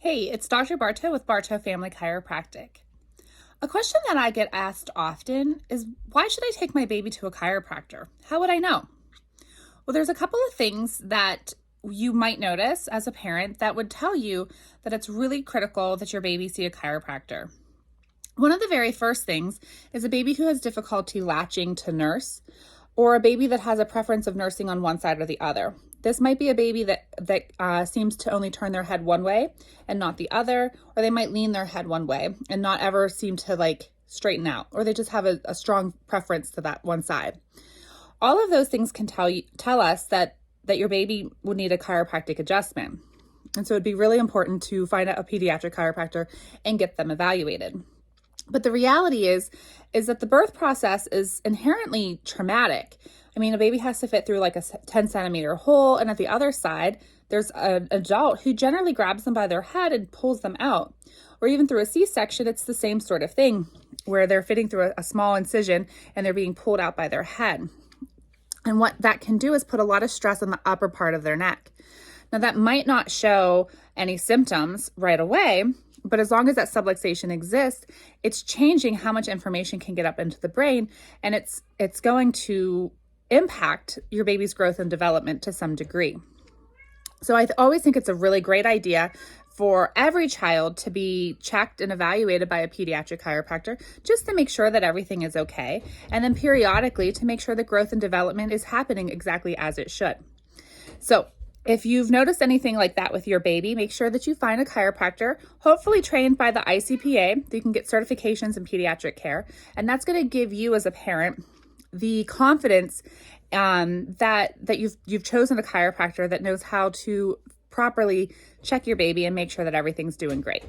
Hey, it's Dr. Barto with Barto Family Chiropractic. A question that I get asked often is, why should I take my baby to a chiropractor? How would I know? Well, there's a couple of things that you might notice as a parent that would tell you that it's really critical that your baby see a chiropractor. One of the very first things is a baby who has difficulty latching to nurse, or a baby that has a preference of nursing on one side or the other. This might be a baby that seems to only turn their head one way and not the other, or they might lean their head one way and not ever seem to straighten out, or they just have a strong preference to that one side. All of those things can tell us that your baby would need a chiropractic adjustment. And so it'd be really important to find out a pediatric chiropractor and get them evaluated. But the reality is that the birth process is inherently traumatic. I mean, a baby has to fit through like a 10 centimeter hole, and at the other side, there's an adult who generally grabs them by their head and pulls them out. Or even through a C-section, it's the same sort of thing, where they're fitting through a small incision and they're being pulled out by their head. And what that can do is put a lot of stress on the upper part of their neck. Now, that might not show any symptoms right away, but as long as that subluxation exists, it's changing how much information can get up into the brain, and it's going to impact your baby's growth and development to some degree. So I always think it's a really great idea for every child to be checked and evaluated by a pediatric chiropractor, just to make sure that everything is okay, and then periodically to make sure that growth and development is happening exactly as it should. So if you've noticed anything like that with your baby, make sure that you find a chiropractor, hopefully trained by the ICPA, so you can get certifications in pediatric care. And that's going to give you as a parent the confidence that you've chosen a chiropractor that knows how to properly check your baby and make sure that everything's doing great.